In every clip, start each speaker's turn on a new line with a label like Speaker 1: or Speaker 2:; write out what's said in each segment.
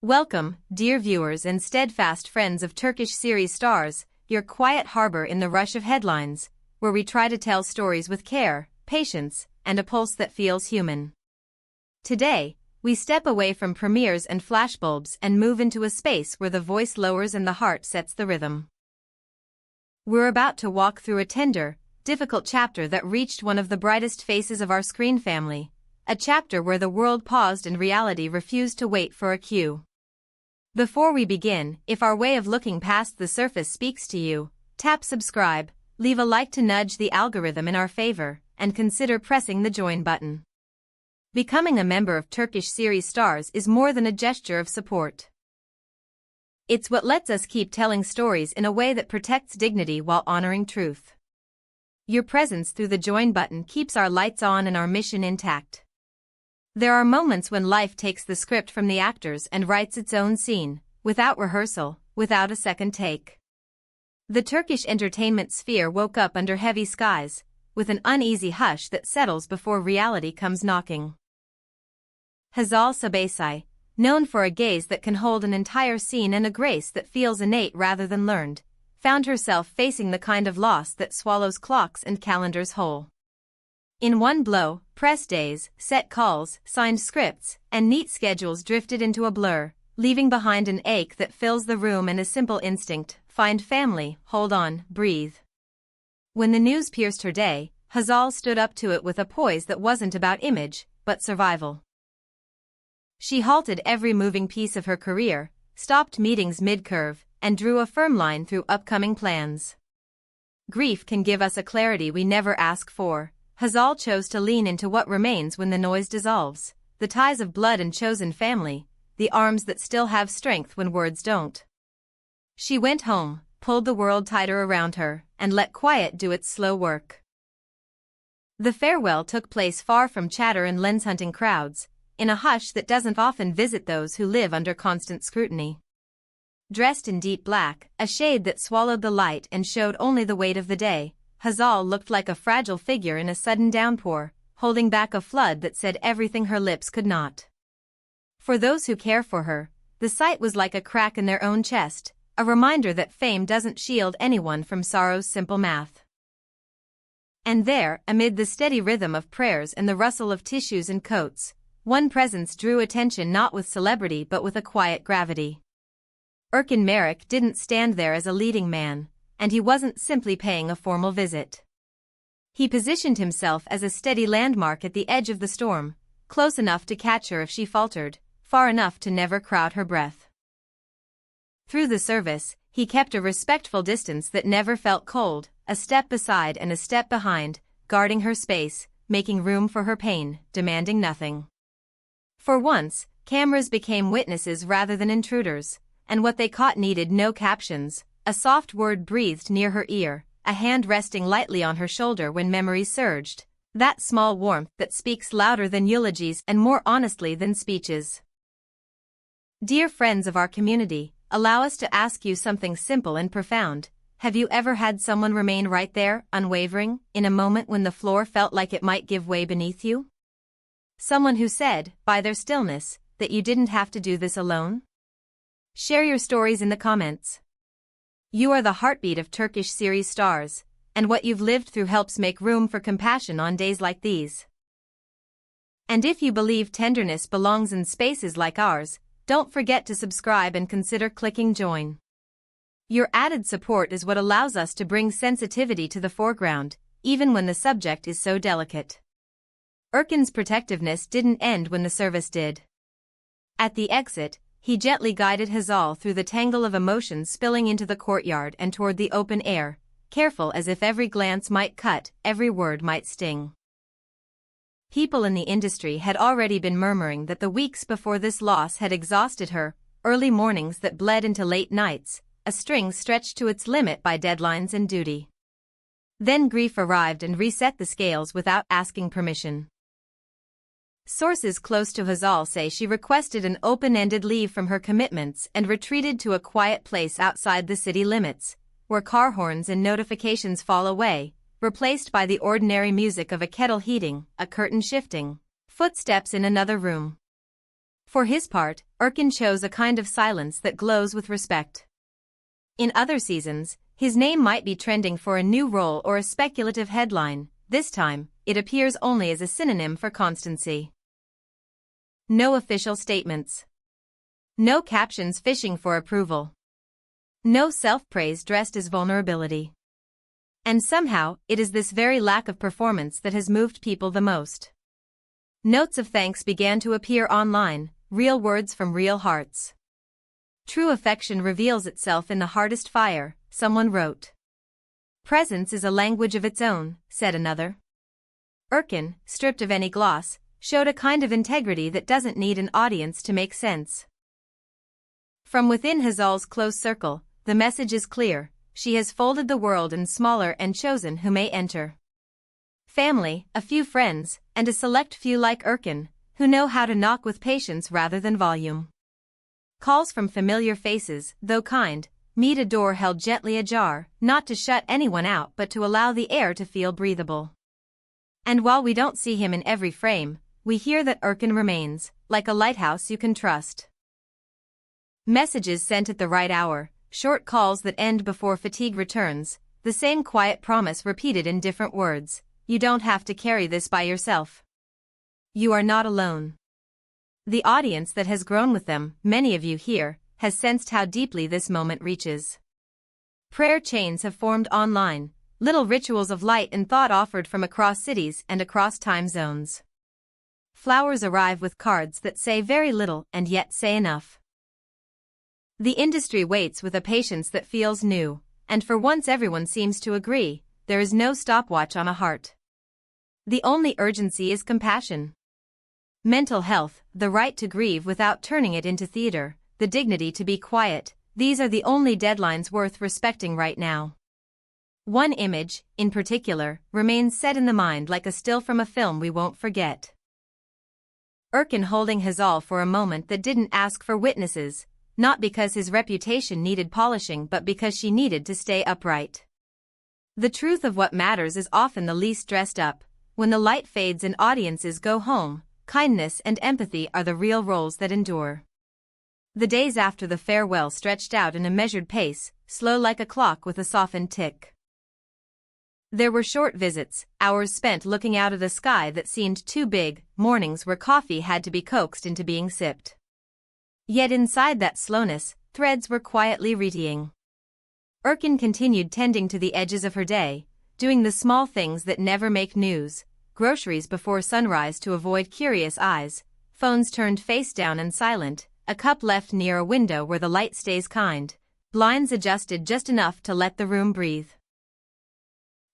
Speaker 1: Welcome, dear viewers and steadfast friends of Turkish series stars, your quiet harbor in the rush of headlines, where we try to tell stories with care, patience, and a pulse that feels human. Today, we step away from premieres and flashbulbs and move into a space where the voice lowers and the heart sets the rhythm. We're about to walk through a tender, difficult chapter that reached one of the brightest faces of our screen family, a chapter where the world paused and reality refused to wait for a cue. Before we begin, if our way of looking past the surface speaks to you, tap subscribe, leave a like to nudge the algorithm in our favor, and consider pressing the join button. Becoming a member of Turkish series stars is more than a gesture of support. It's what lets us keep telling stories in a way that protects dignity while honoring truth. Your presence through the join button keeps our lights on and our mission intact. There are moments when life takes the script from the actors and writes its own scene, without rehearsal, without a second take. The Turkish entertainment sphere woke up under heavy skies, with an uneasy hush that settles before reality comes knocking. Hazal Subaşı, known for a gaze that can hold an entire scene and a grace that feels innate rather than learned, found herself facing the kind of loss that swallows clocks and calendars whole. In one blow, press days, set calls, signed scripts, and neat schedules drifted into a blur, leaving behind an ache that fills the room and a simple instinct: find family, hold on, breathe. When the news pierced her day, Hazal stood up to it with a poise that wasn't about image, but survival. She halted every moving piece of her career, stopped meetings mid-curve, and drew a firm line through upcoming plans. Grief can give us a clarity we never ask for. Hazal chose to lean into what remains when the noise dissolves, the ties of blood and chosen family, the arms that still have strength when words don't. She went home, pulled the world tighter around her, and let quiet do its slow work. The farewell took place far from chatter and lens-hunting crowds, in a hush that doesn't often visit those who live under constant scrutiny. Dressed in deep black, a shade that swallowed the light and showed only the weight of the day, Hazal looked like a fragile figure in a sudden downpour, holding back a flood that said everything her lips could not. For those who care for her, the sight was like a crack in their own chest, a reminder that fame doesn't shield anyone from sorrow's simple math. And there, amid the steady rhythm of prayers and the rustle of tissues and coats, one presence drew attention not with celebrity but with a quiet gravity. Erkan Meriç didn't stand there as a leading man, and he wasn't simply paying a formal visit. He positioned himself as a steady landmark at the edge of the storm, close enough to catch her if she faltered, far enough to never crowd her breath. Through the service, he kept a respectful distance that never felt cold, a step beside and a step behind, guarding her space, making room for her pain, demanding nothing. For once, cameras became witnesses rather than intruders, and what they caught needed no captions. A soft word breathed near her ear, a hand resting lightly on her shoulder when memories surged, that small warmth that speaks louder than eulogies and more honestly than speeches. Dear friends of our community, allow us to ask you something simple and profound. Have you ever had someone remain right there, unwavering, in a moment when the floor felt like it might give way beneath you? Someone who said, by their stillness, that you didn't have to do this alone? Share your stories in the comments. You are the heartbeat of Turkish series stars, and what you've lived through helps make room for compassion on days like these. And if you believe tenderness belongs in spaces like ours, don't forget to subscribe and consider clicking join. Your added support is what allows us to bring sensitivity to the foreground, even when the subject is so delicate. Erkan's protectiveness didn't end when the service did. At the exit, he gently guided Hazal through the tangle of emotions spilling into the courtyard and toward the open air, careful as if every glance might cut, every word might sting. People in the industry had already been murmuring that the weeks before this loss had exhausted her, early mornings that bled into late nights, a string stretched to its limit by deadlines and duty. Then grief arrived and reset the scales without asking permission. Sources close to Hazal say she requested an open-ended leave from her commitments and retreated to a quiet place outside the city limits, where car horns and notifications fall away, replaced by the ordinary music of a kettle heating, a curtain shifting, footsteps in another room. For his part, Erkan chose a kind of silence that glows with respect. In other seasons, his name might be trending for a new role or a speculative headline. This time, it appears only as a synonym for constancy. No official statements. No captions fishing for approval. No self-praise dressed as vulnerability. And somehow, it is this very lack of performance that has moved people the most. Notes of thanks began to appear online, real words from real hearts. True affection reveals itself in the hardest fire, someone wrote. Presence is a language of its own, said another. Erkan, stripped of any gloss, showed a kind of integrity that doesn't need an audience to make sense. From within Hazal's close circle, the message is clear: she has folded the world in smaller and chosen who may enter. Family, a few friends, and a select few like Erkan, who know how to knock with patience rather than volume. Calls from familiar faces, though kind, meet a door held gently ajar, not to shut anyone out but to allow the air to feel breathable. And while we don't see him in every frame, we hear that Erkan remains, like a lighthouse you can trust. Messages sent at the right hour, short calls that end before fatigue returns, the same quiet promise repeated in different words: you don't have to carry this by yourself. You are not alone. The audience that has grown with them, many of you here, has sensed how deeply this moment reaches. Prayer chains have formed online, little rituals of light and thought offered from across cities and across time zones. Flowers arrive with cards that say very little and yet say enough. The industry waits with a patience that feels new, and for once everyone seems to agree, there is no stopwatch on a heart. The only urgency is compassion. Mental health, the right to grieve without turning it into theater, the dignity to be quiet, these are the only deadlines worth respecting right now. One image, in particular, remains set in the mind like a still from a film we won't forget. Erkan holding Hazal for a moment that didn't ask for witnesses, not because his reputation needed polishing but because she needed to stay upright. The truth of what matters is often the least dressed up. When the light fades and audiences go home, kindness and empathy are the real roles that endure. The days after the farewell stretched out in a measured pace, slow like a clock with a softened tick. There were short visits, hours spent looking out of the sky that seemed too big, mornings where coffee had to be coaxed into being sipped. Yet inside that slowness, threads were quietly retying. Erkan continued tending to the edges of her day, doing the small things that never make news: groceries before sunrise to avoid curious eyes, phones turned face down and silent, a cup left near a window where the light stays kind, blinds adjusted just enough to let the room breathe.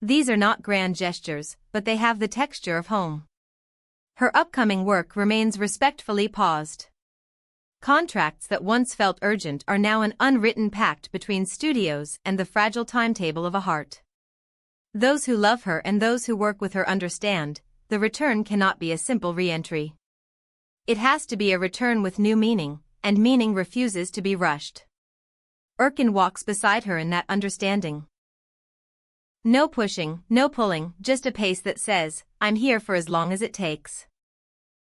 Speaker 1: These are not grand gestures, but they have the texture of home. Her upcoming work remains respectfully paused. Contracts that once felt urgent are now an unwritten pact between studios and the fragile timetable of a heart. Those who love her and those who work with her understand, the return cannot be a simple re-entry. It has to be a return with new meaning, and meaning refuses to be rushed. Erkan walks beside her in that understanding. No pushing, no pulling, just a pace that says, I'm here for as long as it takes.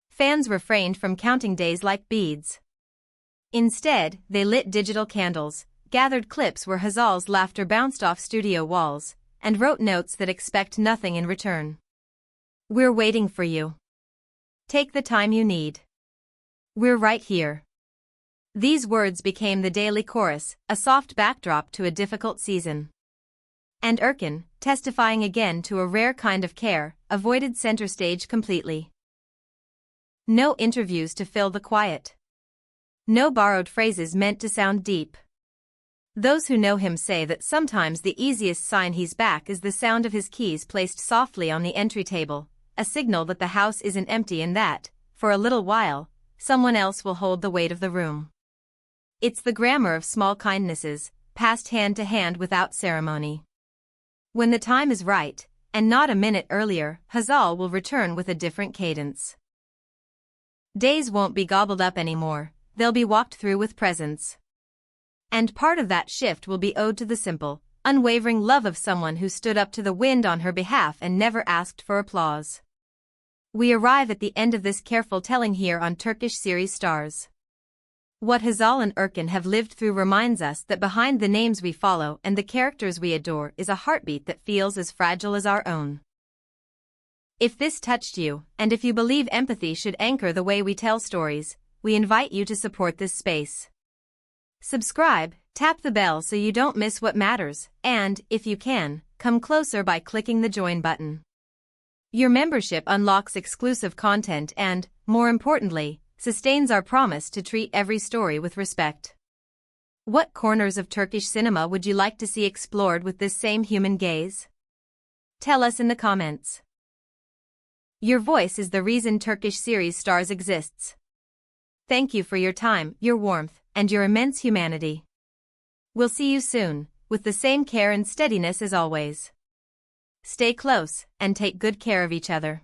Speaker 1: Fans refrained from counting days like beads. Instead, they lit digital candles, gathered clips where Hazal's laughter bounced off studio walls, and wrote notes that expect nothing in return. We're waiting for you. Take the time you need. We're right here. These words became the daily chorus, a soft backdrop to a difficult season. And Erkan, testifying again to a rare kind of care, avoided center stage completely. No interviews to fill the quiet. No borrowed phrases meant to sound deep. Those who know him say that sometimes the easiest sign he's back is the sound of his keys placed softly on the entry table, a signal that the house isn't empty and that, for a little while, someone else will hold the weight of the room. It's the grammar of small kindnesses, passed hand to hand without ceremony. When the time is right, and not a minute earlier, Hazal will return with a different cadence. Days won't be gobbled up anymore, they'll be walked through with presence. And part of that shift will be owed to the simple, unwavering love of someone who stood up to the wind on her behalf and never asked for applause. We arrive at the end of this careful telling here on Turkish series stars. What Hazal and Erkan have lived through reminds us that behind the names we follow and the characters we adore is a heartbeat that feels as fragile as our own. If this touched you, and if you believe empathy should anchor the way we tell stories, we invite you to support this space. Subscribe, tap the bell so you don't miss what matters, and, if you can, come closer by clicking the join button. Your membership unlocks exclusive content and, more importantly, sustains our promise to treat every story with respect. What corners of Turkish cinema would you like to see explored with this same human gaze? Tell us in the comments. Your voice is the reason Turkish series stars exists. Thank you for your time, your warmth, and your immense humanity. We'll see you soon, with the same care and steadiness as always. Stay close, and take good care of each other.